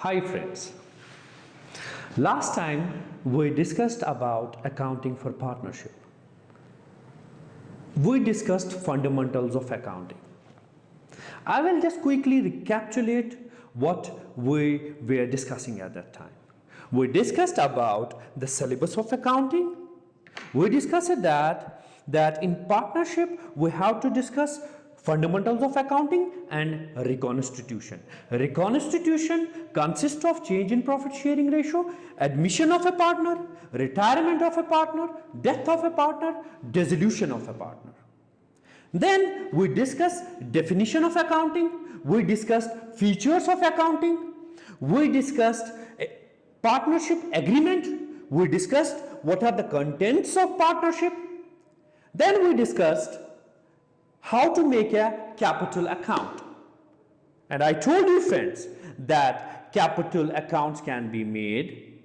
Hi friends, last time we discussed about accounting for partnership. We discussed fundamentals of accounting. I will just quickly recapitulate what we were discussing at that time. We discussed about the syllabus of accounting. We discussed that in partnership we have to discuss fundamentals of accounting and reconstitution. Reconstitution consists of change in profit sharing ratio, admission of a partner, retirement of a partner, death of a partner, dissolution of a partner. Then we discussed definition of accounting, we discussed features of accounting, we discussed partnership agreement, we discussed what are the contents of partnership. Then we discussed how to make a capital account. And I told you friends that capital accounts can be made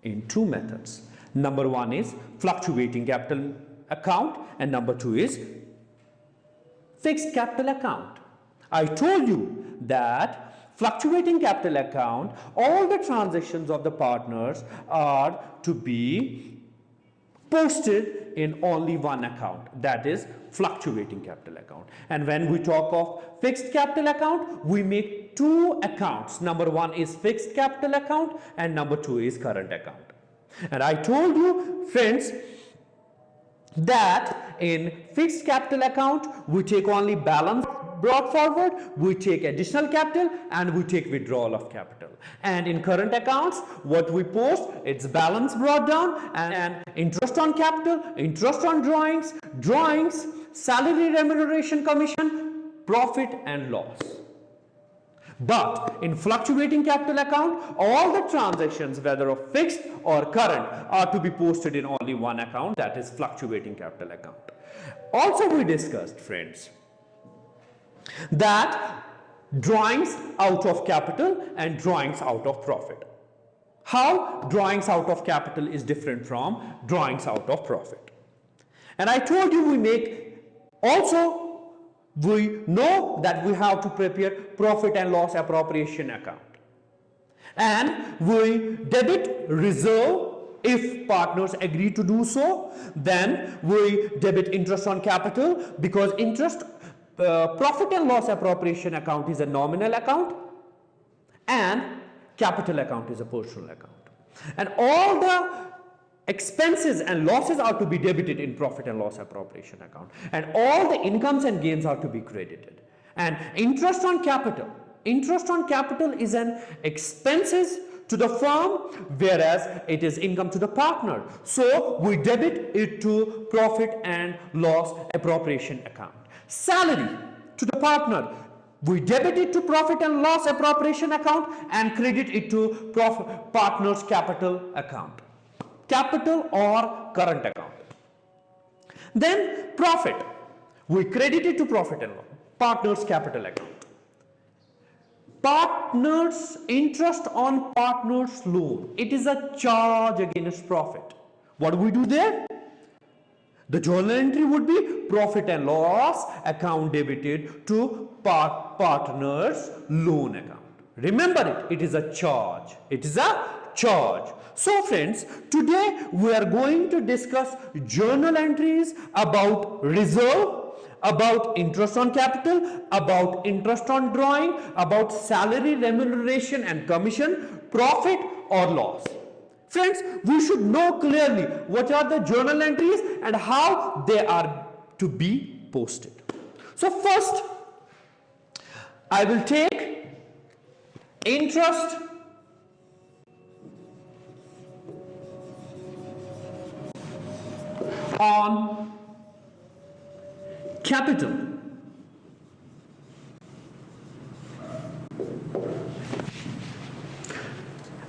in two methods. Number one is fluctuating capital account and number two is fixed capital account. I told you that fluctuating capital account, all the transactions of the partners are to be posted in only one account, that is fluctuating capital account. And when we talk of fixed capital account, we make two accounts. Number one is fixed capital account and number two is current account. And I told you friends that in fixed capital account we take only balance brought forward, we take additional capital and we take withdrawal of capital. And in current accounts what we post, it's balance brought down and interest on capital, interest on drawings, salary remuneration commission, profit and loss. But in fluctuating capital account, all the transactions whether of fixed or current are to be posted in only one account, that is fluctuating capital account. Also we discussed friends that drawings out of capital and drawings out of profit. How drawings out of capital is different from drawings out of profit. And I told you we know that we have to prepare profit and loss appropriation account. And we debit reserve if partners agree to do so. Then we debit interest on capital because profit and loss appropriation account is a nominal account and capital account is a personal account. And all the expenses and losses are to be debited in profit and loss appropriation account, and all the incomes and gains are to be credited. And interest on capital is an expenses to the firm, whereas it is income to the partner, so we debit it to profit and loss appropriation account. Salary to the partner, we debit it to profit and loss appropriation account and credit it to partner's capital account, capital or current account. Then profit, we credit it to profit and loss, partner's capital account. Partner's interest on partner's loan, it is a charge against profit. What do we do there? The journal entry would be profit and loss account debited to partner's loan account. Remember it is a charge. It is a charge. So friends, today we are going to discuss journal entries about reserve, about interest on capital, about interest on drawing, about salary remuneration and commission, profit or loss. Friends, we should know clearly what are the journal entries and how they are to be posted. So first, I will take interest on capital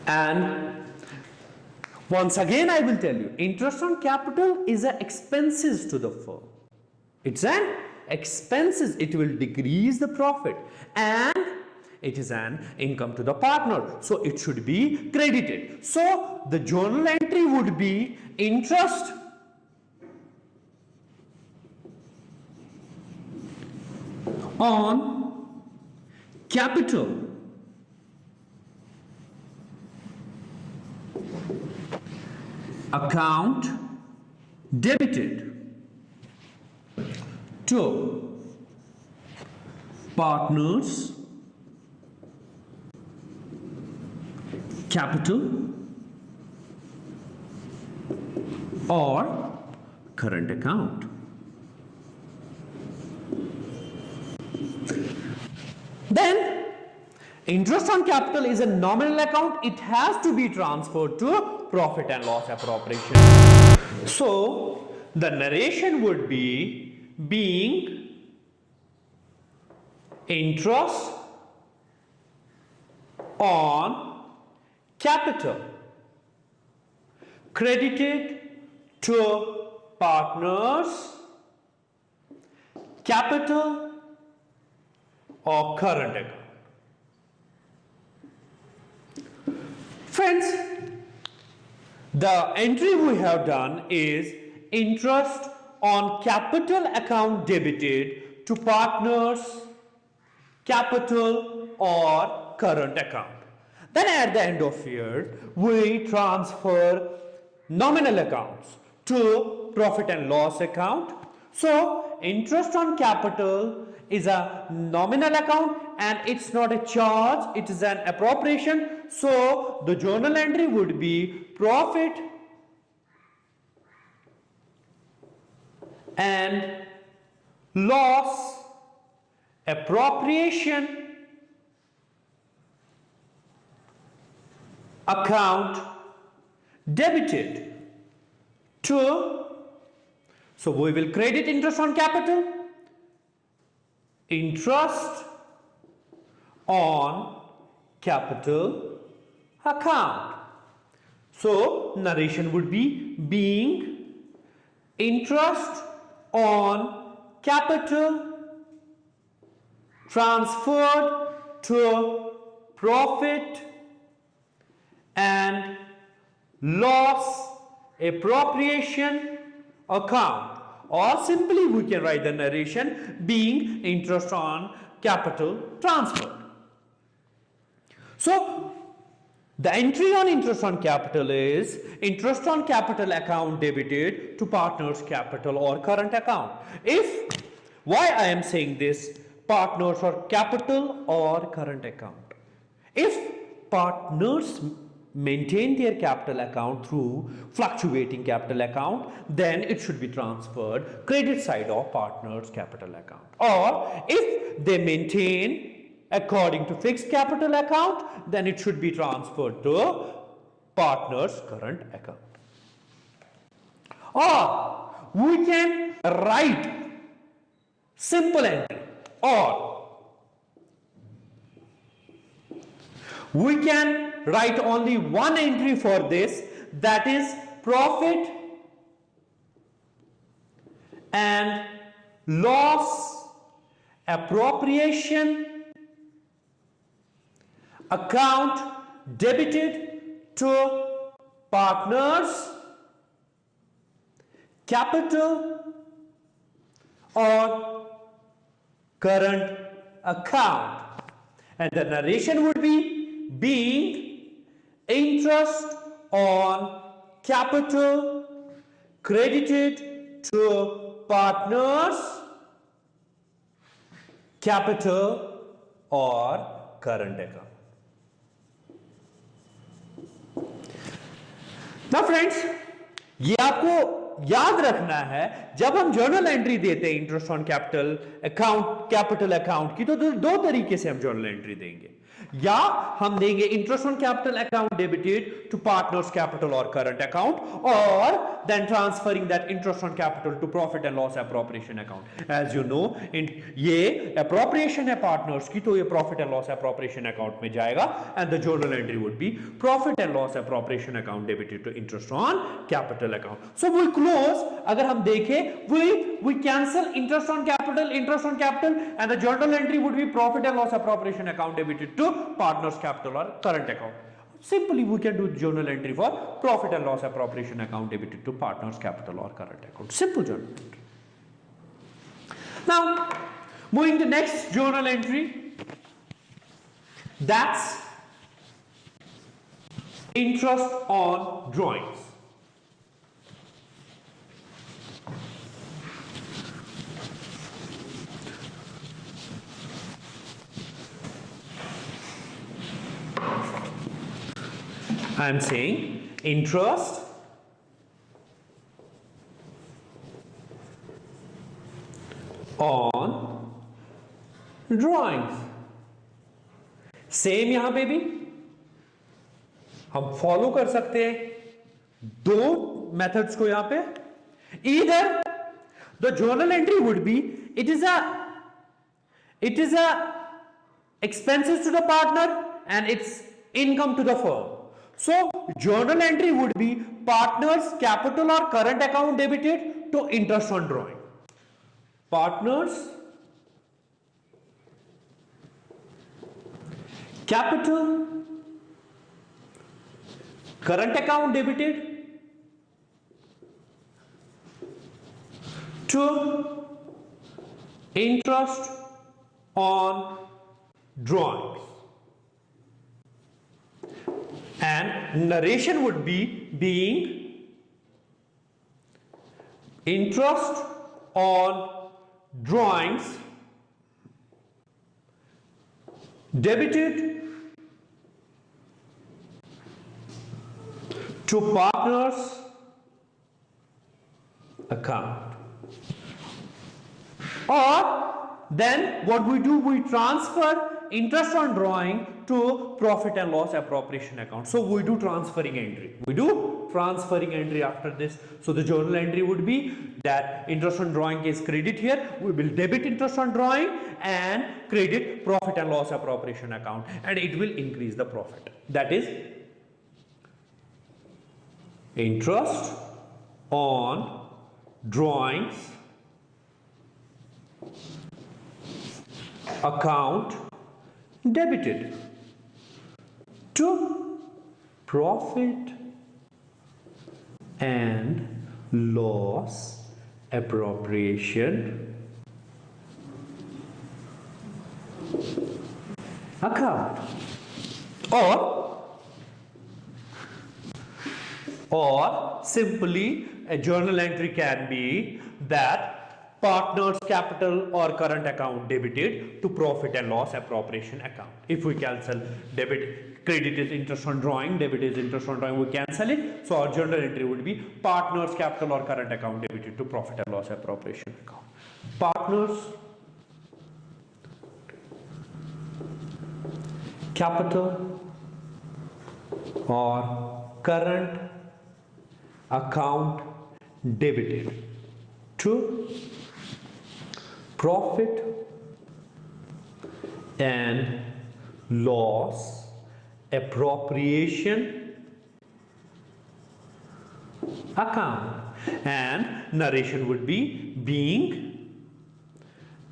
and once again I will tell you, interest on capital is an expenses to the firm. It's an expenses, it will decrease the profit, and it is an income to the partner, so it should be credited. So the journal entry would be interest on capital account debited to partners capital or current account. Then interest on capital is a nominal account. It has to be transferred to profit and loss appropriation. So the narration would be being interest on capital credited to partners capital or current account. Friends, the entry we have done is interest on capital account debited to partners capital or current account. Then at the end of year, we transfer nominal accounts to profit and loss account. So interest on capital is a nominal account and it's not a charge, it is an appropriation. So the journal entry would be profit and loss appropriation account debited to, so we will credit interest on capital, interest on capital account. So narration would be being interest on capital transferred to profit and loss appropriation account, or simply we can write the narration being interest on capital transferred. So the entry on interest on capital is interest on capital account debited to partners capital or current account. If, why I am saying this, partners or capital or current account? If partners maintain their capital account through fluctuating capital account, then it should be transferred credit side of partners capital account. Or if they maintain according to fixed capital account, then it should be transferred to partners current account. Or we can write simple entry, or we can write only one entry for this, that is profit and loss appropriation account debited to partners capital or current account, and the narration would be being interest on capital credited to partners capital or current account. ना friends, ये आपको याद रखना है, जब हम journal entry देते हैं इंटरेस्ट ऑन कैपिटल अकाउंट की, तो दो तरीके से हम जर्नल एंट्री देंगे. या हम देंगे interest on capital account debited to partners capital और करंट अकाउंट, और then transferring that interest on capital to profit and loss appropriation account. As you know, ये एप्रोप्रिएशन है पार्टनर्स की, तो ये profit and loss appropriation account में जाएगा, and the journal entry would be profit and loss appropriation account debited to interest on capital account. So we close, अगर हम देखें, we cancel interest on capital, and the journal entry would be profit and loss appropriation account debited to partners capital or current account. Simply we can do journal entry for profit and loss appropriation account debited to partners capital or current account. Simple journal entry. Now moving to next journal entry, that's interest on drawings. I am saying interest on drawings. Same यहां पे भी हम follow कर सकते हैं दो methods को यहां पे. Either the journal entry would be it is a expenses to the partner and it's income to the firm. So journal entry would be partners capital or current account debited to interest on drawing. Partners capital current account debited to interest on drawings, and narration would be being interest on drawings debited to partners account. Or then what we do, we transfer interest on drawing to profit and loss appropriation account. So we do transferring entry after this. So the journal entry would be that interest on drawing is credit here, we will debit interest on drawing and credit profit and loss appropriation account, and it will increase the profit. That is interest on drawings account debited to profit and loss appropriation account. Or simply a journal entry can be that partners capital or current account debited to profit and loss appropriation account. If we cancel credit is interest on drawing, debit is interest on drawing, we cancel it. So our journal entry would be partners capital or current account debited to profit and loss appropriation account. Partners capital or current account debited to profit and loss appropriation account, and narration would be being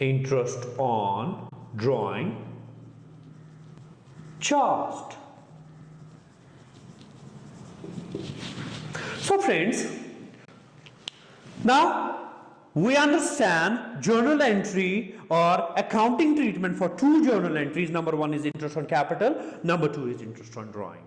interest on drawing charged. So friends, now we understand journal entry or accounting treatment for two journal entries. Number one is interest on capital, number two is interest on drawing.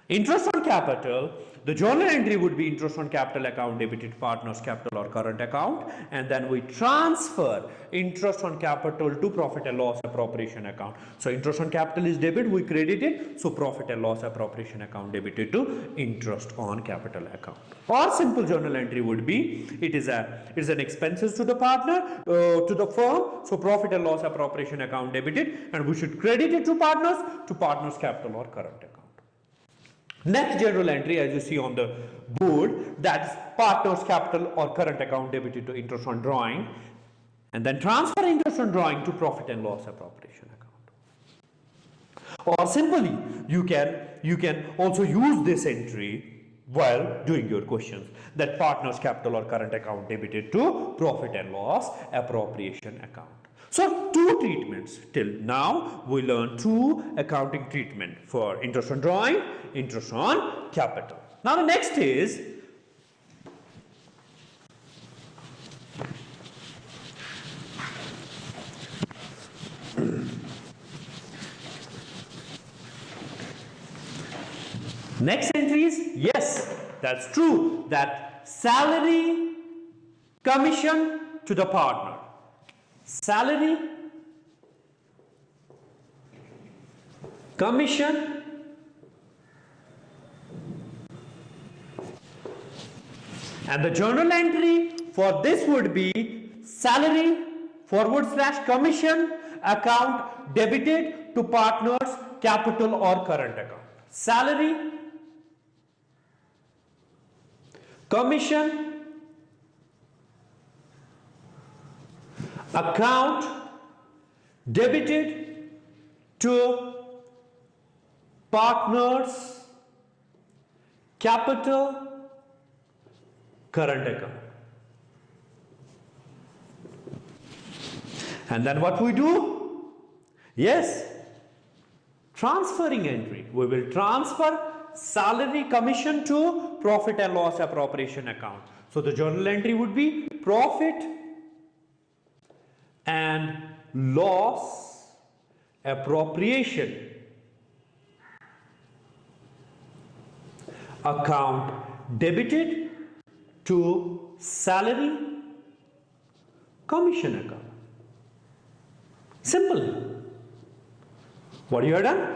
Interest on capital, the journal entry would be interest on capital account debited partners capital or current account, and then we transfer interest on capital to profit and loss appropriation account. So interest on capital is debit, we credit it, so profit and loss appropriation account debited to interest on capital account. Or simple journal entry would be it is an expenses to the partner to the firm, so profit and loss appropriation account debited, and we should credit it to partners capital or current account. Next journal entry, as you see on the board, that's partners capital or current account debited to interest on drawing, and then transfer interest on drawing to profit and loss appropriation account. Or simply you can also use this entry while doing your questions, that partners capital or current account debited to profit and loss appropriation account. So two treatments till now. We learned two accounting treatment for interest on drawing, interest on capital. Now the next is next entry is, yes, that's true, that salary commission to the partner. Salary commission And the journal entry for this would be salary / commission account debited to partners capital or current account. Salary, commission account debited to partners capital current account. And then what we do? Yes, transferring entry. We will transfer salary commission to profit and loss appropriation account. So the journal entry would be profit and loss appropriation account debited to salary commission account. Simple. What you have done?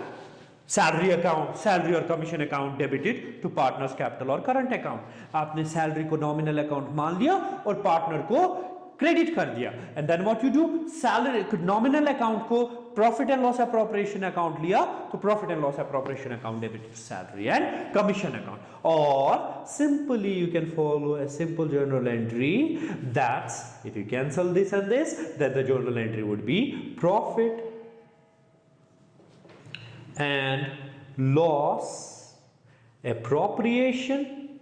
Salary account, salary or commission account debited to partners capital or current account. आपने salary को nominal account मान लिया और partner को credit कर दिया. And then what you do? Salary nominal account को profit and loss appropriation account लिया तो profit and loss appropriation account debited to salary and commission account. Or simply you can follow a simple journal entry. That's if you cancel this and this, then the journal entry would be profit and loss appropriation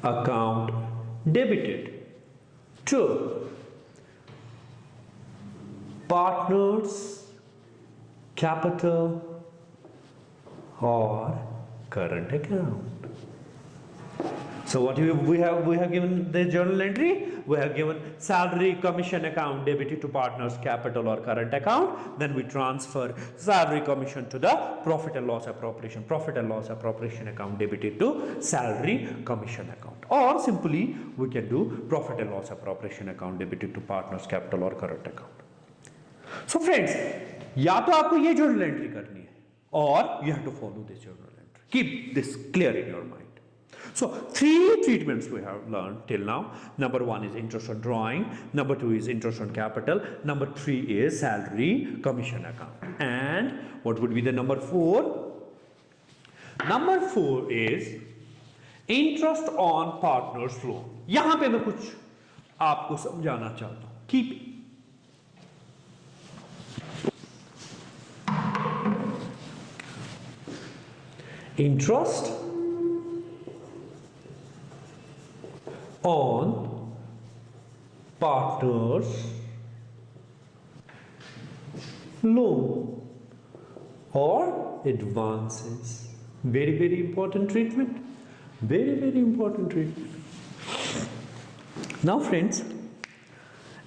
account debited to partners capital or current account. So what we have given the journal entry, we have given salary commission account debited to partners capital or current account. Then we transfer salary commission to the profit and loss appropriation account debited to salary commission account. Or simply we can do profit and loss appropriation account debited to partners capital or current account. So friends, या तो आपको ये journal entry करनी है or you have to follow this journal entry. Keep this clear in your mind. So, 3 treatments we have learned till now. Number 1 is interest on drawing. Number 2 is interest on capital. Number 3 is salary commission account. And what would be the number 4? Number 4 is interest on partners loan. यहाँ पे मैं कुछ आपको समझाना चाहता हूँ. Keep interest on partners loan or advances. Very, very important treatment. Very, very important treatment. Now friends,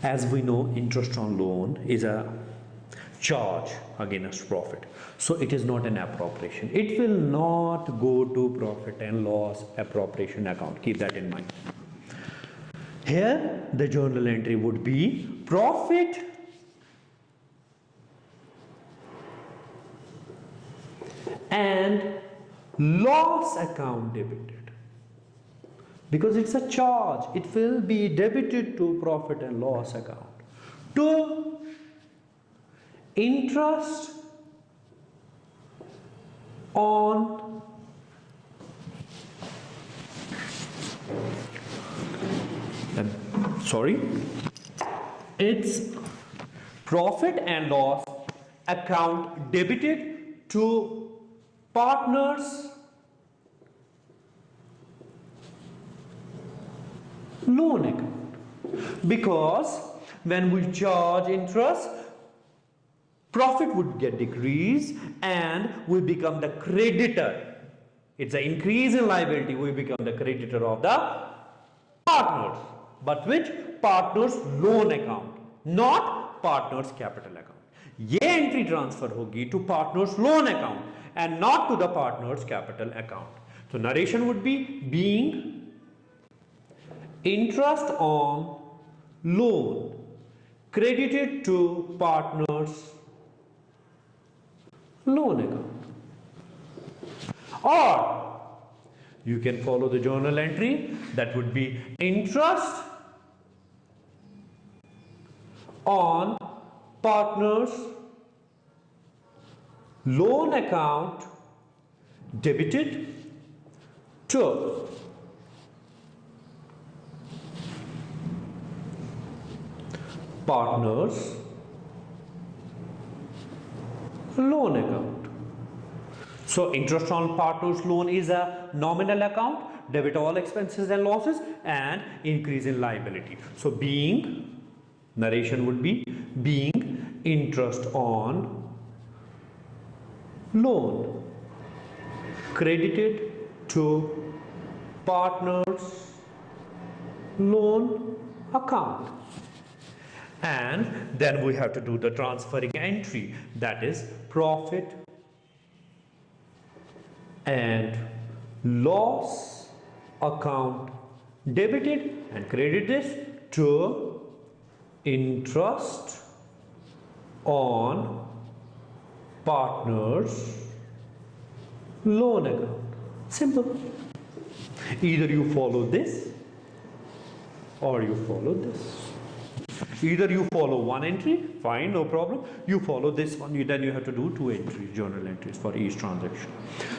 as we know, interest on loan is a charge against profit. So it is not an appropriation. It will not go to profit and loss appropriation account. Keep that in mind. Here the journal entry would be profit and loss account debited. Because it's a charge, it will be debited to profit and loss account. To interest on it's profit and loss account debited to partners loan account. Because when we charge interest, profit would get decreased and we become the creditor. It's an increase in liability. We become the creditor of the partners. But which? Partners loan account, not partners capital account. ये entry transfer होगी to partners loan account and not to the partners capital account. So narration would be being interest on loan credited to partners loan account. Or You can follow the journal entry. That would be interest on partner's loan account debited to partner's loan account. So interest on partner's loan is a nominal account, debit all expenses and losses, and increase in liability. So being, narration would be being interest on loan credited to partner's loan account. And then we have to do the transferring entry, that is profit and loss account debited and credit this to interest on partner's loan account. Simple. Either you follow this or you follow this. Either you follow one entry, fine, no problem. You follow this one, then you have to do two entries, journal entries for each transaction.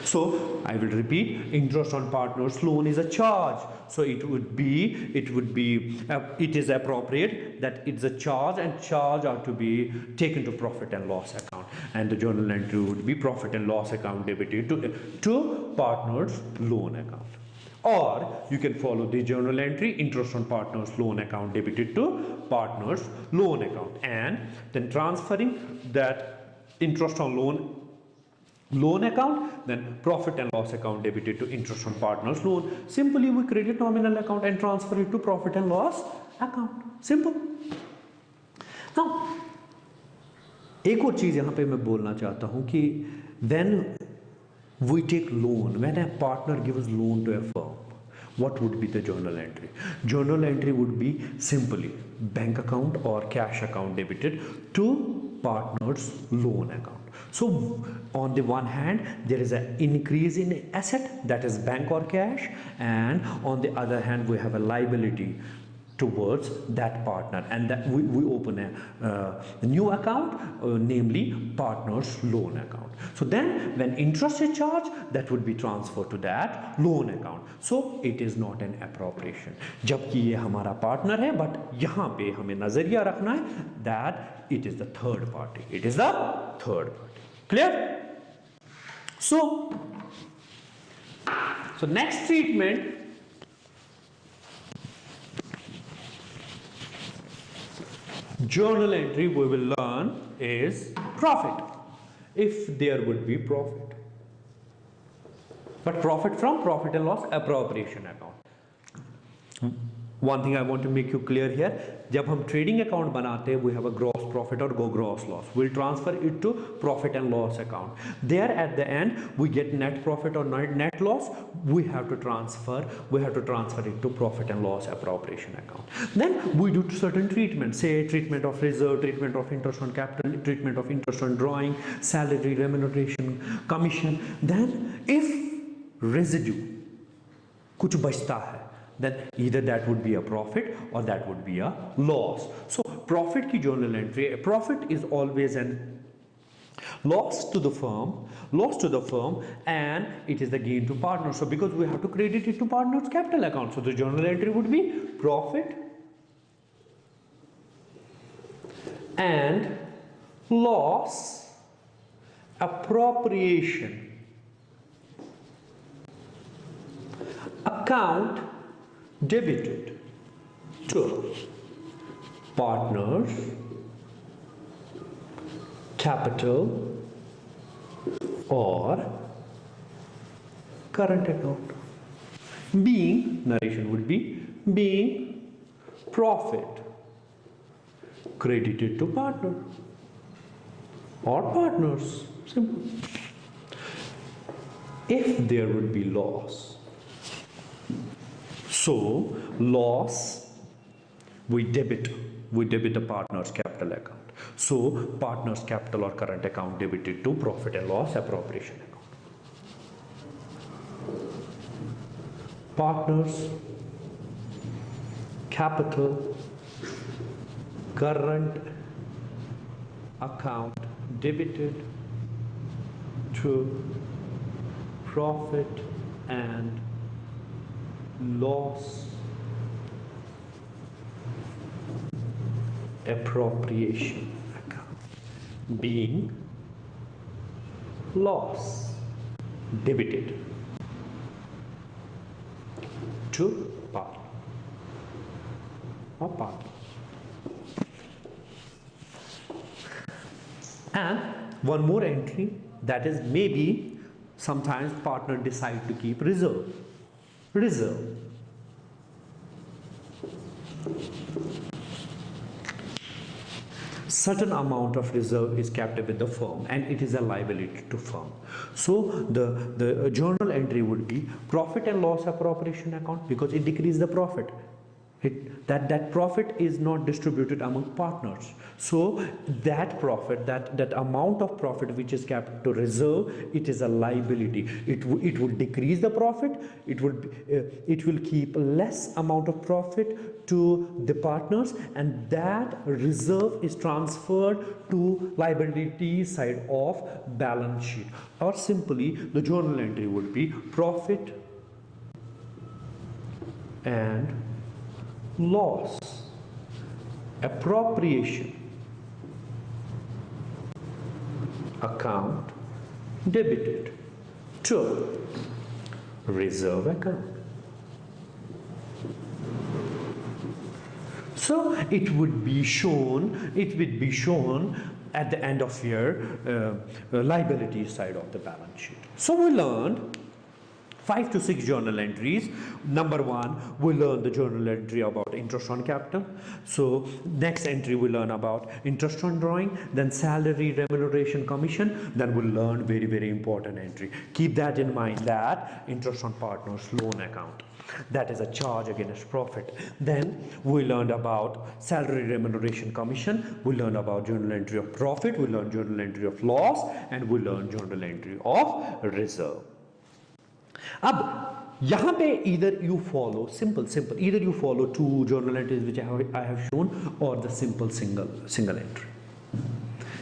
So I will repeat, interest on partner's loan is a charge. So it is appropriate that it's a charge, and charge are to be taken to profit and loss account. And the journal entry would be profit and loss account debited to partner's loan account. Or you can follow the journal entry, interest on partner's loan account debited to partner's loan account, and then transferring that interest on loan account, then profit and loss account debited to interest on partner's loan. Simply we credit nominal account and transfer it to profit and loss account. Simple. Now एक और चीज यहाँ पे मैं बोलना चाहता हूँ कि when we take loan, when a partner gives loan to a firm, what would be the journal entry? Journal entry would be simply bank account or cash account debited to partner's loan account. So on the one hand, there is an increase in asset, that is bank or cash, and on the other hand, we have a liability towards that partner, and that we open a new account, namely partner's loan account. So then when interest is charged, that would be transferred to that loan account. So it is not an appropriation. जबकि ये हमारा partner है, but यहाँ पे हमें नजरिया रखना है that it is the third party. It is the third party. Clear? So next treatment, journal entry we will learn is profit, if there would be profit, but profit from profit and loss appropriation account. One thing I want to make you clear here, जब हम trading account बनाते हैं, we have a gross profit or gross loss. We'll transfer it to profit and loss account. There at the end, we get net profit or net loss. We have to transfer it to profit and loss appropriation account. Then we do certain treatments, say treatment of reserve, treatment of interest on capital, treatment of interest on drawing, salary, remuneration, commission. Then if residue कुछ बचता है, then either that would be a profit or that would be a loss. So profit की journal entry, profit is always an loss to the firm, and it is the gain to partner. So because we have to credit it to partner's capital account, so the journal entry would be profit and loss appropriation account debited to partners capital or current account. Being, narration would be being profit credited to partner or partners. Simple. If there would be loss, so loss we debit the partner's capital account. So partner's capital or current account debited to profit and loss appropriation account. partners, capital, current account debited to profit and loss appropriation account, being loss debited to partner or partner. And one more entry, that is maybe sometimes partner decide to keep reserve. Certain amount of reserve is kept with the firm and it is a liability to firm. So the journal entry would be profit and loss appropriation account, because it decreases the profit. That profit is not distributed among partners. So that profit, that amount of profit which is kept to reserve, it is a liability. It will decrease the profit. It will keep less amount of profit to the partners, and that reserve is transferred to liability side of balance sheet. Or simply the journal entry would be profit and loss appropriation account debited to reserve account. So it would be shown at the end of year liability side of the balance sheet. So we learned 5 to 6 journal entries. Number 1, we learn the journal entry about interest on capital. So next entry we learn about interest on drawing, then salary, remuneration, commission. Then we'll learn very important entry. Keep that in mind, that interest on partners loan account, that is a charge against profit. Then we learned about salary, remuneration, commission. We learned about journal entry of profit. We learned journal entry of loss, and we learned journal entry of reserve. अब यहाँ पे either you follow either you follow 2 journal entries which I have shown, or the simple single entry.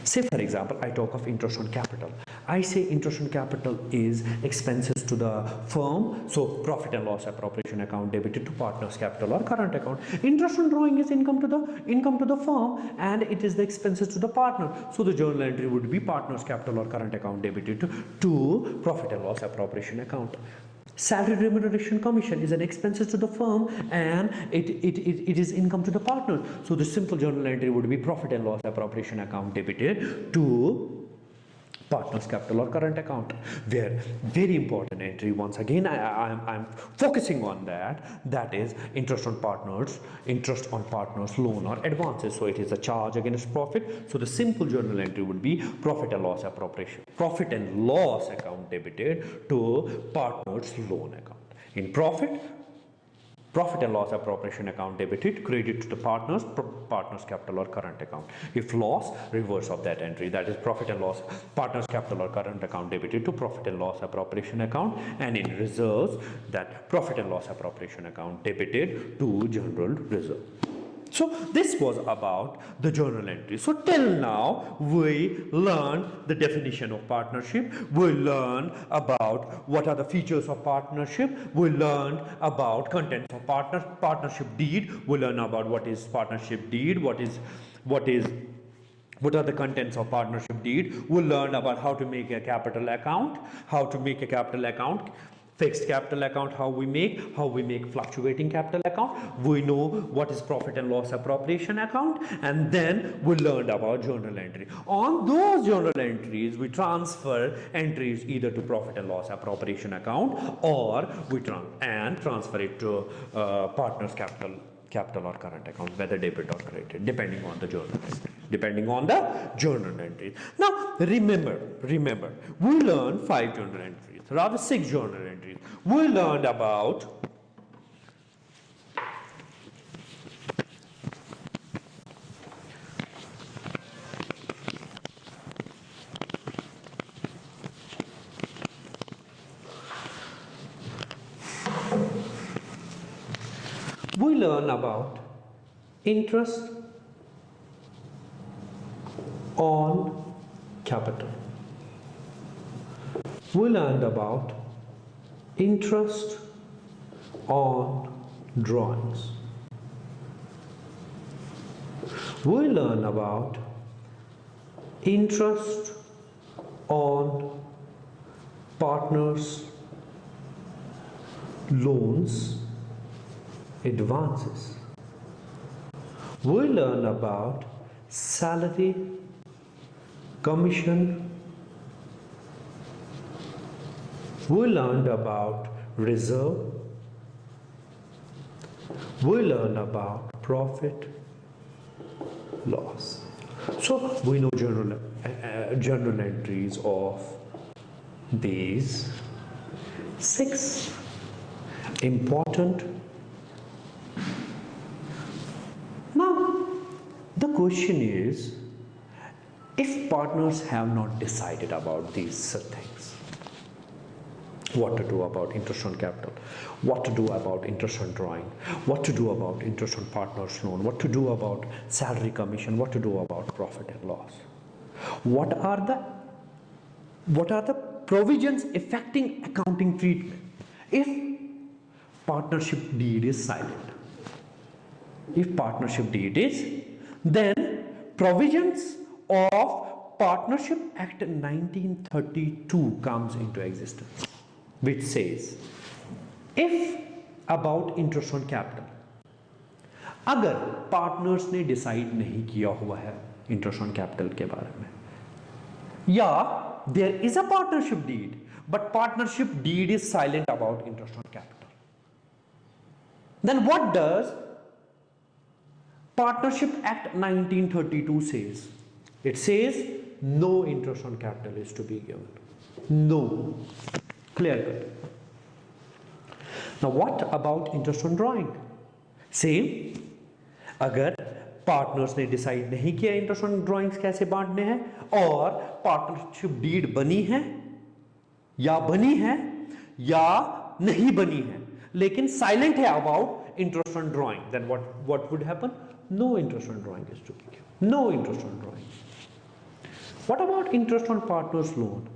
Say for example, I talk of interest on capital. I say interest on capital is expenses to the firm, so profit and loss appropriation account debited to partners capital or current account. Interest on drawing is income to the firm, and it is the expenses to the partner, so the journal entry would be partners capital or current account debited to profit and loss appropriation account. Salary, remuneration, commission is an expenses to the firm, and it is income to the partner, so the simple journal entry would be profit and loss appropriation account debited to partners capital or current account. Where very important entry, once again I'm focusing on that is interest on partners loan or advances, so it is a charge against profit, so the simple journal entry would be profit and loss account debited to partners loan account. In profit and loss appropriation account debited, credit to the partners capital or current account. If loss, reverse of that entry, that is profit and loss partners capital or current account debited to profit and loss appropriation account. And in reserves, that profit and loss appropriation account debited to general reserve. So this was about the journal entry. So till now we learned the definition of partnership, we learned about what are the features of partnership, we learned about contents of partnership deed, we learned about what is partnership deed, what are the contents of partnership deed, we learned about how to make a capital account, fixed capital account, how we make fluctuating capital account. We know what is profit and loss appropriation account, and then we learned about journal entry. On those journal entries, we transfer entries either to profit and loss appropriation account, or we transfer it to partners capital or current account, whether debit or credit, depending on the journal entry. Now remember, we learned 5 journal entries, rather 6 journal entries. We learned about learn about interest on capital. We learned about interest on drawings. We learn about interest on partners' loans, advances. We learn about salary, commission. We learned about reserve. We learn about profit, loss. So we know general entries of these 6 important. Now the question is, if partners have not decided about these things, what to do about interest on capital, what to do about interest on drawing, what to do about interest on partners loan, what to do about salary commission, what to do about profit and loss, what are the provisions affecting accounting treatment if partnership deed is silent. If partnership deed is, then provisions of Partnership Act 1932 comes into existence, which says, if about interest on capital, अगर partners ने decide नहीं किया हुआ है interest on capital के बारे में, या there is a partnership deed but partnership deed is silent about interest on capital, then what does Partnership Act 1932 says? It says no interest on capital is to be given. No. Clear cut. Now what about interest on drawing? Same. अगर partners ने decide नहीं किया interest on drawings कैसे बांटने हैं, और partnership deed बनी है या नहीं बनी है, लेकिन साइलेंट है about interest on drawing, then what would happen? No interest on drawing is to be given. No interest on drawing. What about interest on partners loan?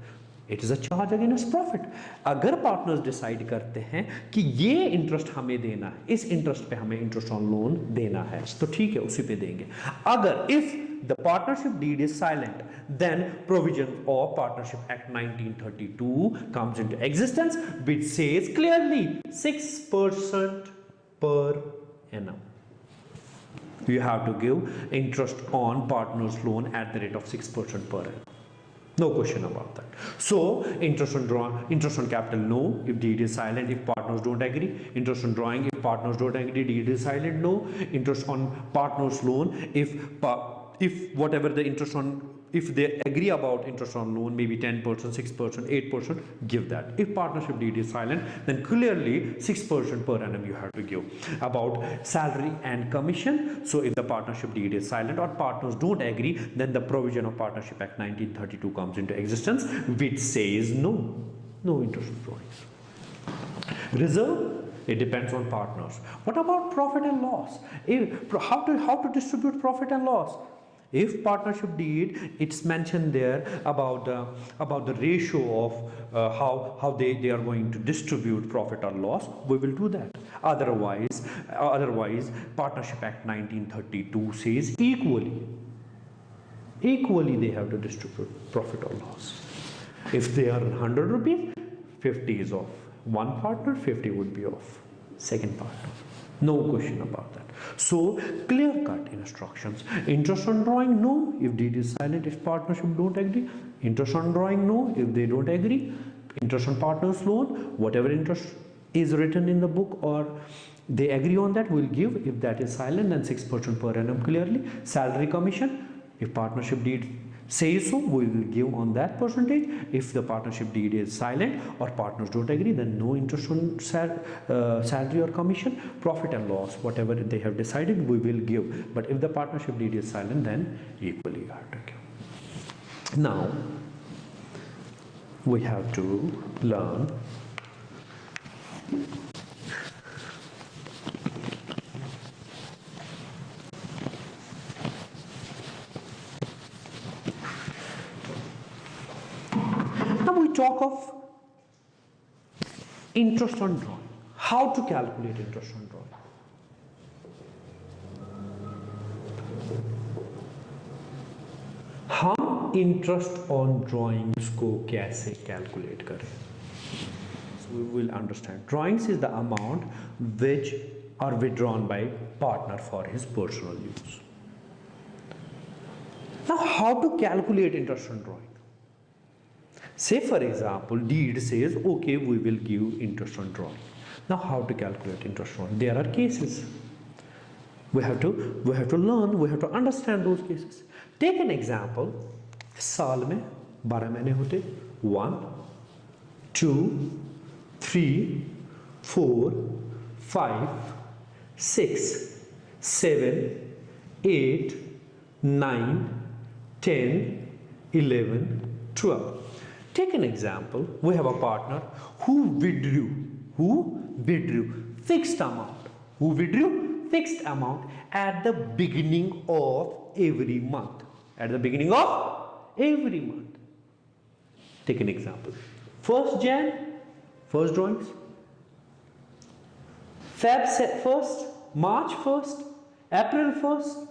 It is a charge against profit. अगर partners decide करते हैं कि ये interest हमें देना है, इस interest पे हमें इंटरेस्ट ऑन लोन देना है, तो ठीक है उसी पे देंगे. अगर if the partnership deed is silent, then provision of Partnership Act 1932 comes into existence, which says clearly 6% per annum. You have to give interest on partners loan at the rate of 6% per annum. No question about that. So interest on capital, no, if deed is silent, if partners don't agree. Interest on drawing, if partners don't agree, deed is silent, no. Interest on partners loan, if whatever the interest on, if they agree about interest on loan, maybe 10%, 6%, 8%, give that. If partnership deed is silent, then clearly 6% per annum you have to give. About salary and commission, so if the partnership deed is silent or partners don't agree, then the provision of Partnership Act 1932 comes into existence, which says no interest on drawings. Reserve, it depends on partners. What about profit and loss? How to distribute profit and loss? If partnership deed, it's mentioned there about the ratio of how they are going to distribute profit or loss, we will do that. Otherwise Partnership Act 1932 says equally they have to distribute profit or loss. If they are 100 rupees, 50 is of one partner, 50 would be of second partner. No question about that. So clear cut instructions. Interest on drawing, no, if deed is silent, if partnership don't agree. Interest on drawing, no, if they don't agree. Interest on partners loan, whatever interest is written in the book or they agree on that, we'll give. If that is silent, then 6% per annum clearly. Salary commission, if partnership deed says so, we will give on that percentage. If the partnership deed is silent or partners don't agree, then no interest on salary or commission. Profit and loss, whatever they have decided, we will give. But if the partnership deed is silent, then equally you have to give. Now we have to learn Now we talk of interest on drawing. How to calculate interest on drawing? हम interest on drawings को कैसे calculate करें? So we will understand. Drawings is the amount which are withdrawn by partner for his personal use. Now, how to calculate interest on drawing? Say for example, deed says, okay, we will give interest on drawing. Now, how to calculate interest on? There are cases. We have to learn. We have to understand those cases. Take an example. साल में 12 महीने होते 1, 2, 3, 4, 5, 6, 7, 8, 9, 10, 11, 12. Take an example. We have a partner who withdrew fixed amount. Who withdrew fixed amount at the beginning of every month. At the beginning of every month. Take an example. 1st Jan, first drawings. Feb 1st, March 1st, April 1st,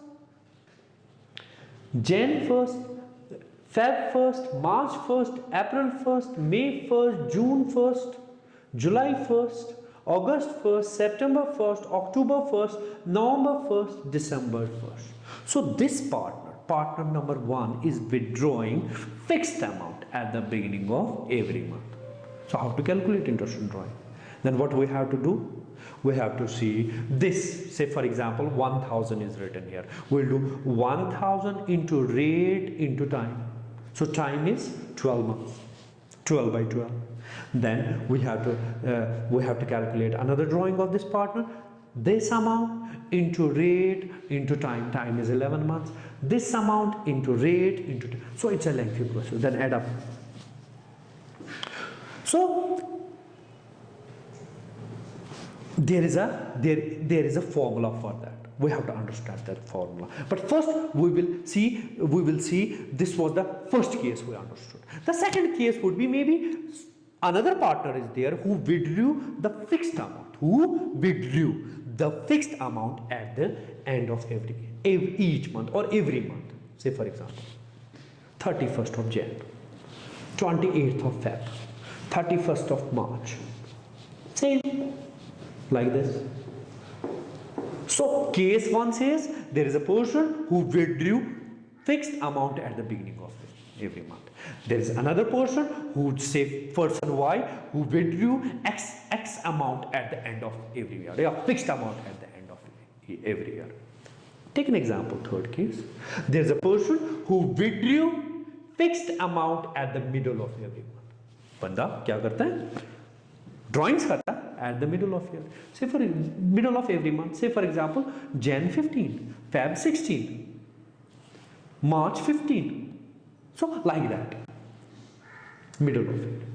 Jan 1st, Feb 1st, March 1st, April 1st, May 1st, June 1st, July 1st, August 1st, September 1st, October 1st, November 1st, December 1st. So this partner number 1 is withdrawing fixed amount at the beginning of every month. So how to calculate interest on drawing? Then what we have to do? We have to see this. Say for example 1000 is written here. We'll do 1000 into rate into time. So time is 12 months. 12 by 12. Then we have to calculate another drawing of this partner. This amount into rate into time. Time is 11 months. This amount into rate into time. So it's a lengthy process. Then add up. So there is a formula for that. We have to understand that formula. But first we will see this was the first case we understood. The second case would be maybe another partner is there who withdrew the fixed amount. Who withdrew the fixed amount at the end of each month or every month. Say for example 31st of Jan, 28th of Feb, 31st of March. Same like this. So case 1 says there is a person who withdrew fixed amount at the beginning of every month. There is another person who say person Y who withdrew X amount at the end of every year. Yeah, fixed amount at the end of every year. Take an example, third case. There is a person who withdrew fixed amount at the middle of every month. बंदा क्या करता है? Drawings करता है at the middle of year. Say for middle of every month. Say for example Jan 15, Feb 16, March 15. So like that. Middle of every month.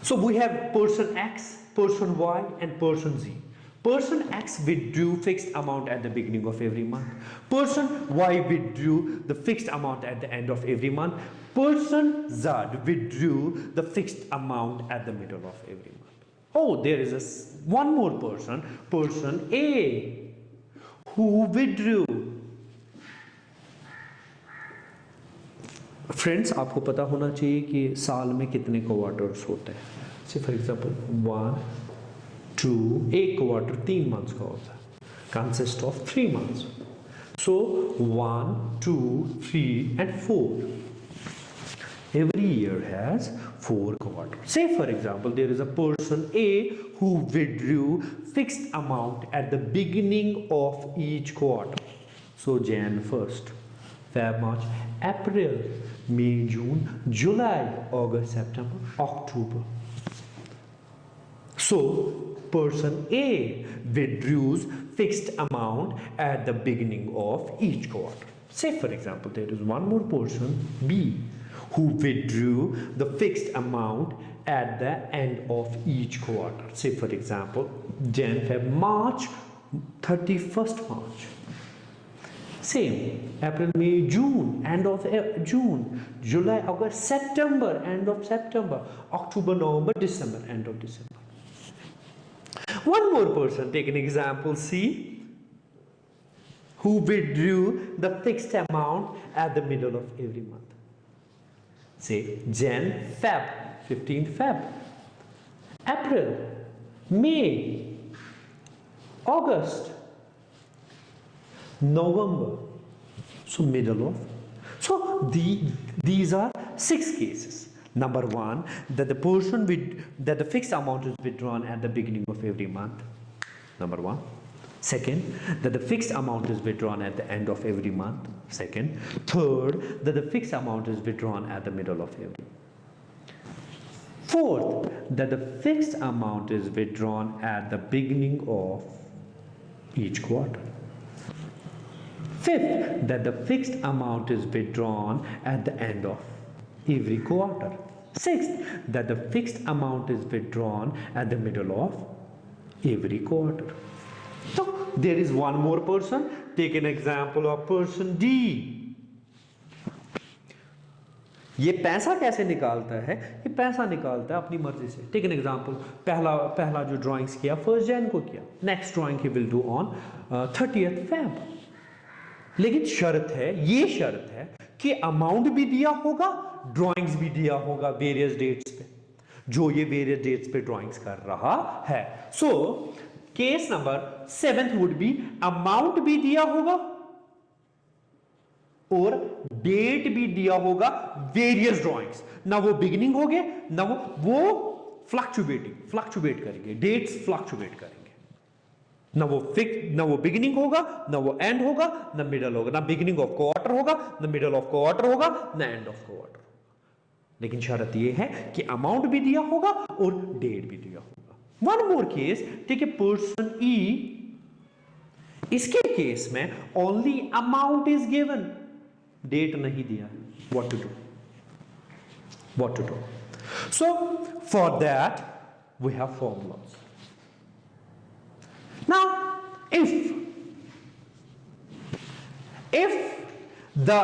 So we have person X, person Y and person Z. Person X withdrew fixed amount at the beginning of every month. Person Y withdrew the fixed amount at the end of every month. Person Z withdrew the fixed amount at the middle of every month. Oh, there is one more person, person A, who withdrew. Friends, आपको पता होना चाहिए कि साल में कितने quarters होते हैं. Say for example 1, 2, एक क्वार्टर 3 months का होता है. Consist of 3 months. So 1, 2, 3 and 4. Every year has 4 quarters. Say for example there is a person A who withdrew fixed amount at the beginning of each quarter. So Jan 1st, Feb, March, April, May, June, July, August, September, October. So person A withdraws fixed amount at the beginning of each quarter. Say for example there is one more person B who withdrew the fixed amount at the end of each quarter. Say for example Jan, Feb, March, 31st March. Same. April, May, June, end of June. July, August, September, end of September. October, November, December, end of December. One more person, take an example C, who withdrew the fixed amount at the middle of every month. Say Jan, Feb, 15th Feb, April, May, August, November. So middle of. So these are 6 cases. Number 1, that the fixed amount is withdrawn at the beginning of every month. Number 1. Second, that the fixed amount is withdrawn at the end of every month. Second. Third, that the fixed amount is withdrawn at the middle of every month. Fourth, that the fixed amount is withdrawn at the beginning of each quarter. Fifth, that the fixed amount is withdrawn at the end of every quarter. Sixth, that the fixed amount is withdrawn at the middle of every quarter. So there is one more person. Take an example of person D. ये पैसा कैसे निकालता है? ये पैसा निकालता है अपनी मर्जी से. Take an example. पहला जो ड्राइंग्स किया 1 जैन को किया. Next drawing he will do on 30th Feb. लेकिन शर्त है, ये शर्त है कि अमाउंट भी दिया होगा, ड्राइंग्स भी दिया होगा वेरियस डेट्स पे, जो ये वेरियस डेट्स पे ड्राइंग्स कर रहा है. So case number 7 would be amount भी दिया होगा और डेट भी दिया होगा वेरियस ड्राइंग्स. ना वो बिगिनिंग हो गए, ना वो फ्लक्चुएट करेंगे, डेट्स फ्लक्चुएट करेंगे. ना वो बिगिनिंग होगा, ना वो एंड होगा, ना मिडल होगा. ना बिगिनिंग ऑफ क्वार्टर होगा, ना मिडल ऑफ क्वार्टर होगा, ना एंड ऑफ क्वार्टर. लेकिन शर्त ये है कि अमाउंट भी दिया होगा और डेट भी दिया होगा. One more case, take a person E. इसके केस में only amount is given, date नहीं दिया है. What to do? So for that we have formulas. Now, if the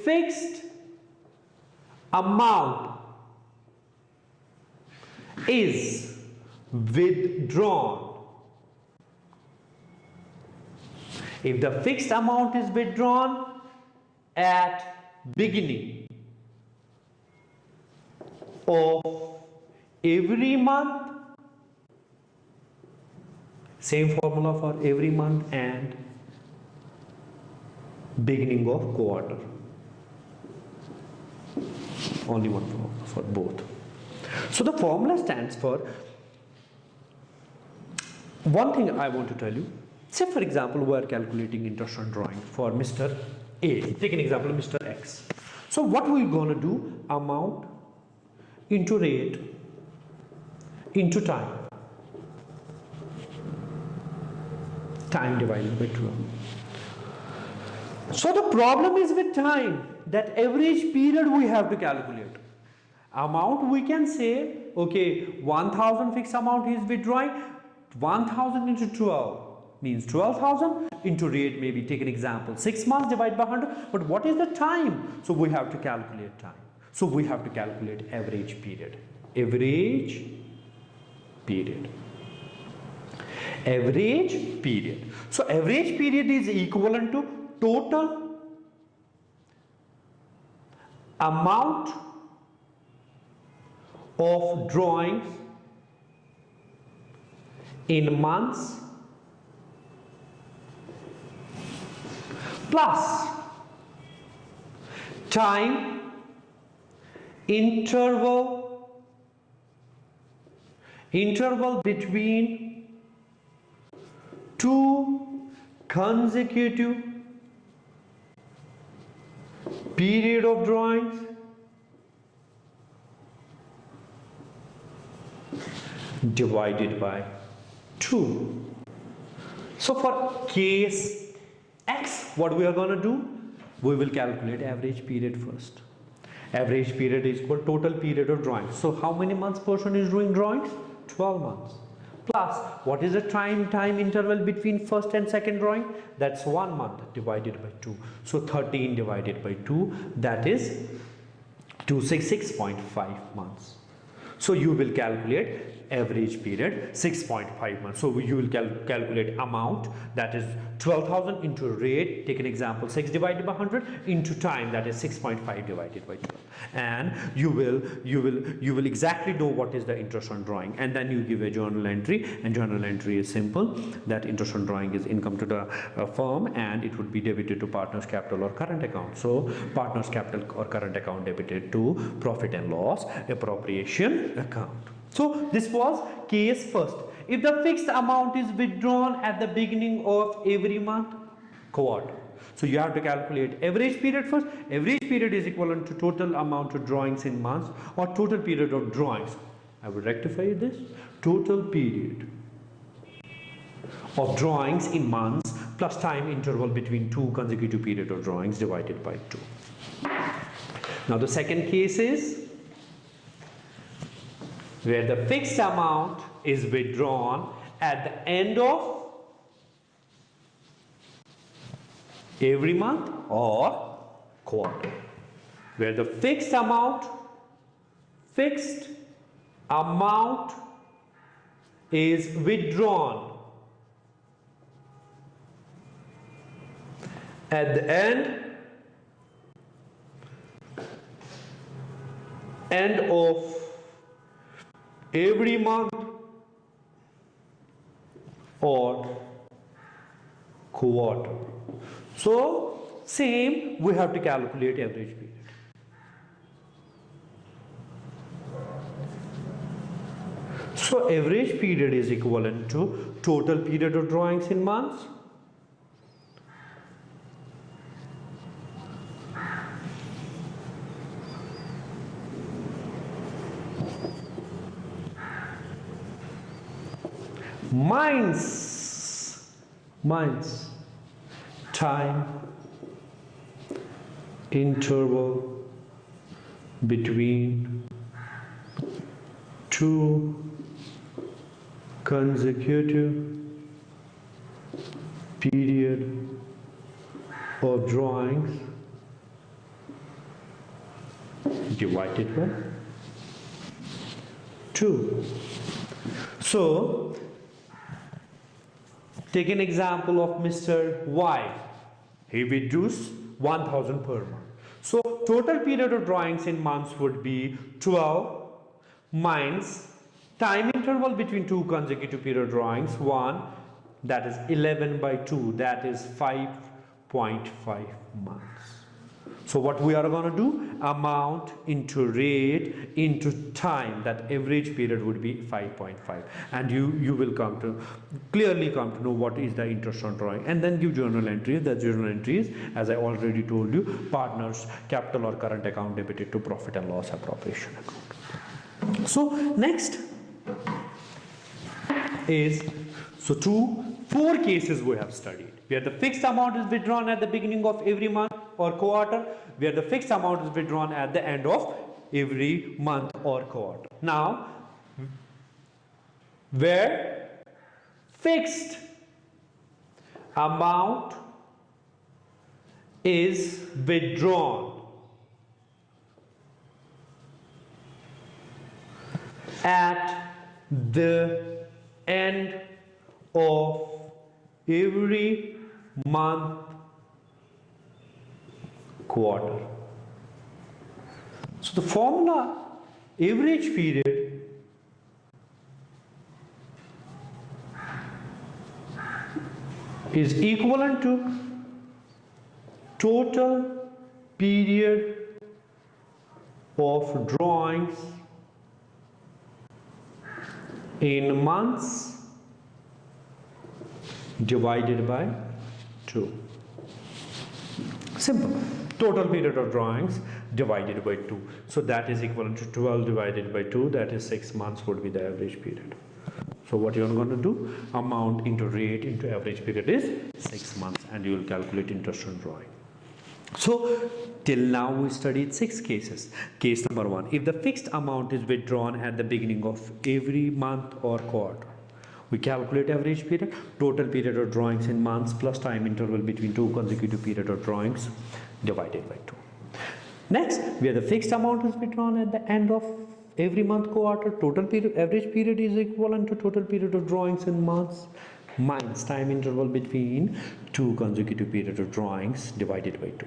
fixed amount is withdrawn, if the fixed amount is withdrawn at beginning of every month, same formula for every month, and beginning of quarter, only one formula for both. So the formula stands for, one thing I want to tell you, say for example we are calculating interest on drawing for Mr. A. Take an example of Mr. X. So what we're going to do, amount into rate into time divided by 12. So the problem is with time, that average period we have to calculate. Amount we can say, okay, 1000 fixed amount is withdrawing, 1000 into 12 means 12,000 into rate, maybe take an example 6 months divided by 100. But what is the time? So we have to calculate time. So we have to calculate average period. Average period. So average period is equivalent to total amount of drawings in months plus time interval between two consecutive period of drawings divided by 2. So for case X, what we are going to do, we will calculate average period first. Average period is equal to total period of drawings. So how many months person is doing drawings? 12 months plus what is the time interval between first and second drawing? That's 1 month divided by 2. So 13 divided by 2, that is 266.5 months. So you will calculate average period 6.5 months. So you will calculate amount, that is 12,000 into rate, take an example 6 divided by 100 into time, that is 6.5 divided by 12, and you will exactly know what is the interest on drawing, and then you give a journal entry, and journal entry is simple, that interest on drawing is income to the firm, and it would be debited to partners capital or current account. So partners capital or current account debited to profit and loss appropriation account. So this was case first. If the fixed amount is withdrawn at the beginning of every month, quarter. So you have to calculate average period first. Average period is equivalent to total amount of drawings in months or total period of drawings. I will rectify this. Total period of drawings in months plus time interval between two consecutive period of drawings divided by 2. Now the second case is where the fixed amount is withdrawn at the end of every month or quarter. Where the fixed amount is withdrawn at the end of every month or quarter. So same, we have to calculate average period. So average period is equivalent to total period of drawings in months minus time interval between two consecutive period of drawings divided by 2. So take an example of Mr. Y. He withdraws 1,000 per month. So total period of drawings in months would be 12 minus time interval between two consecutive period drawings 1, that is 11 by 2, that is 5.5 months. So what we are going to do, amount into rate into time, that average period would be 5.5, and you will clearly come to know what is the interest on drawing, and then give journal entries. The journal entries, as I already told you, partners capital or current account debited to profit and loss appropriation account. So next is, so 4 cases we have studied, where the fixed amount is withdrawn at the beginning of every month or quarter, where the fixed amount is withdrawn at the end of every month or quarter. Now, where fixed amount is withdrawn at the end of every month, quarter. So the formula, average period is equivalent to total period of drawings in months divided by 2. Simple. Total period of drawings divided by 2. So that is equivalent to 12 divided by 2, that is 6 months would be the average period. So what you are going to do, amount into rate into average period is 6 months, and you will calculate interest on drawing. So till now we studied 6 cases. Case number 1, if the fixed amount is withdrawn at the beginning of every month or quarter, We calculate average period, total period of drawings in months plus time interval between two consecutive period of drawings divided by 2. Next, where the fixed amount is withdrawn at the end of every month quarter, total period, average period is equivalent to total period of drawings in months minus time interval between two consecutive period of drawings divided by 2.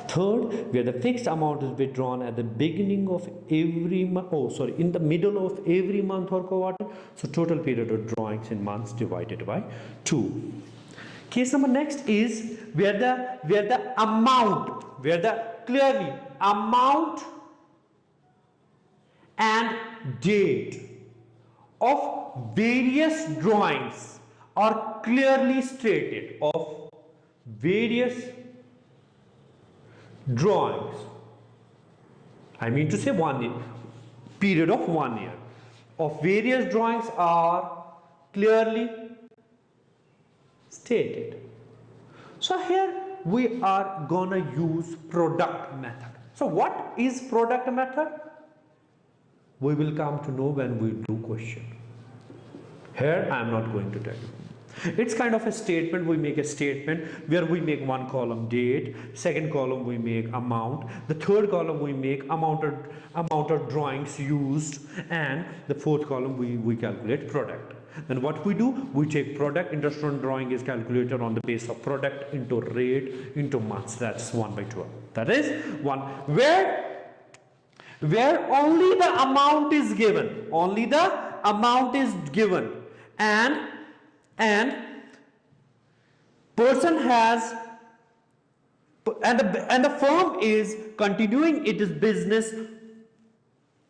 Third, where the fixed amount is withdrawn at the beginning of every month, in the middle of every month or quarter, so total period of drawings in months divided by 2. Case number next is where the clearly amount and date of various drawings are clearly stated, of various drawings, I mean to say 1 year, period of 1 year of various drawings are clearly stated. So here we are gonna use product method. So what is product method? We will come to know when we do question. Here I am not going to tell you. It's kind of a statement. We make a statement where we make one column date, second column we make amount, the third column we make amount of drawings used, and the fourth column we calculate product. Then what we do, we take product, interest on drawing is calculated on the base of product into rate into months. That's 1 by 12. That is one where only the amount is given, and person has and the firm is continuing its business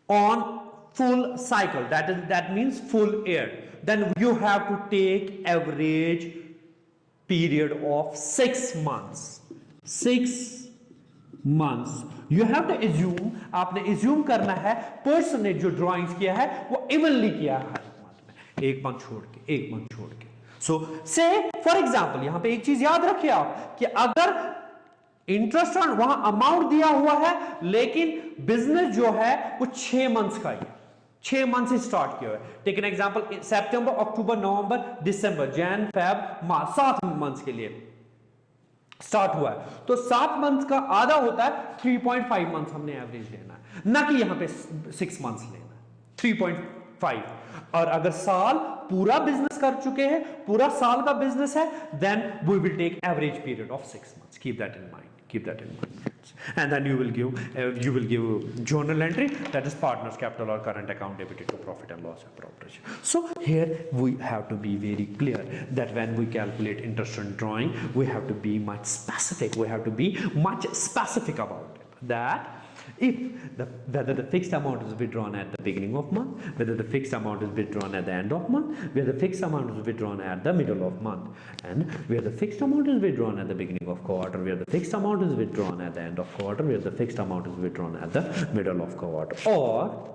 on full cycle, that means full year, then you have to take average period of 6 months. 6 months you have to assume, आपने assume करना है person ने जो drawings किया है वो evenly किया है, एक मंथ छोड़ के. So say for example, यहाँ पे एक चीज याद रखिए आप कि अगर इंटरेस्ट ऑन वहां अमाउंट दिया हुआ है लेकिन बिजनेस जो है वो 6 मंथ्स का है, 6 मंथ से स्टार्ट किया है. Take an example, September, October, November, December, Jan, Feb, March, 7 months के लिए स्टार्ट हुआ है. तो 7 मंथ्स का आधा होता है 3.5 मंथ्स हमने एवरेज लेना है, ना कि यहां पे 6 मंथ्स लेना है, 3.5. और अगर साल पूरा बिजनेस कर चुके हैं, पूरा साल का बिजनेस है, then we will take average period of 6 months. Keep that in mind. And then you will give journal entry, that is partners capital or current account debited to profit and loss appropriation. So here we have to be very clear that when we calculate interest on drawing, we have to be much specific. About it, that whether the fixed amount is withdrawn at the beginning of month, whether the fixed amount is withdrawn at the end of month, whether the fixed amount is withdrawn at the middle of month, and where the fixed amount is withdrawn at the beginning of quarter, where the fixed amount is withdrawn at the end of quarter, where the fixed amount is withdrawn at the middle of quarter, or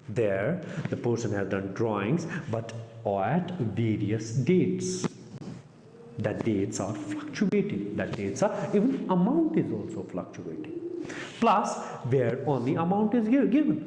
there the person has done drawings but at various dates. That dates are fluctuating, that dates are, even amount is also fluctuating. Plus where only amount is given,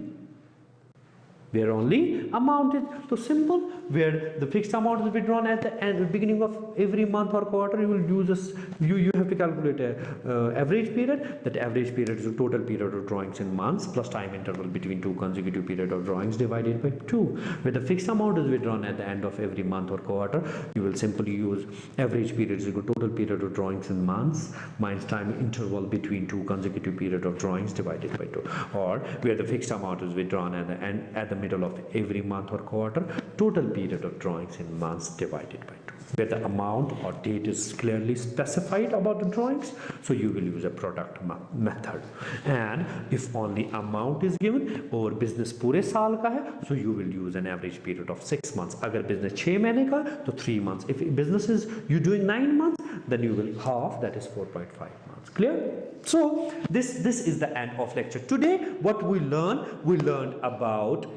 where only amount is so simple, where the fixed amount is withdrawn at the end, beginning of every month or quarter, you will use this, you have to calculate a average period. That average period is the total period of drawings in months plus time interval between two consecutive period of drawings divided by 2. Where the fixed amount is withdrawn at the end of every month or quarter, you will simply use average period is equal to total period of drawings in months minus time interval between two consecutive period of drawings divided by 2. Or where the fixed amount is withdrawn at the end, at the middle of every month or quarter, total period of drawings in months divided by 2. Where the amount or date is clearly specified about the drawings, so you will use a product method. And if only amount is given or business पूरे साल का है, so you will use an average period of 6 months. अगर business 6 महीने का तो 3 months. If business is you doing 9 months, then you will half, that is 4.5 months. Clear? So this is the end of lecture. Today what we learned about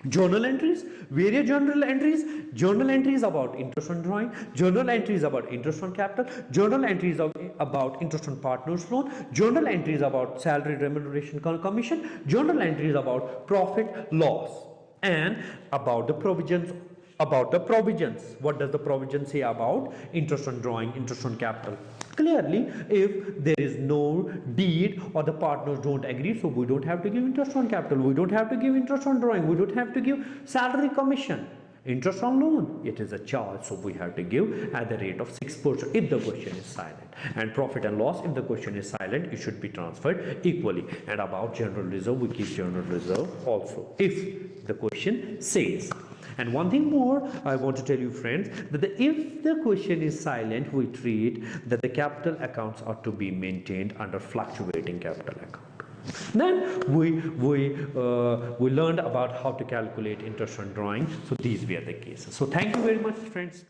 journal entries, various journal entries about interest on drawing, journal entries about interest on capital, journal entries about interest on partners loan, journal entries about salary remuneration commission, journal entries about profit loss, and about the provisions about the provisions. What does the provision say about interest on drawing, interest on capital? Clearly, if there is no deed or the partners don't agree, so we don't have to give interest on capital, we don't have to give interest on drawing, we don't have to give salary commission. Interest on loan, it is a charge, so we have to give at the rate of 6% if the question is silent. And profit and loss, if the question is silent, it should be transferred equally. And about general reserve, we keep general reserve also if the question says. And one thing more I want to tell you, friends, that if the question is silent, we treat that the capital accounts are to be maintained under fluctuating capital account. Then we learned about how to calculate interest on drawing. So these were the cases. So thank you very much, friends.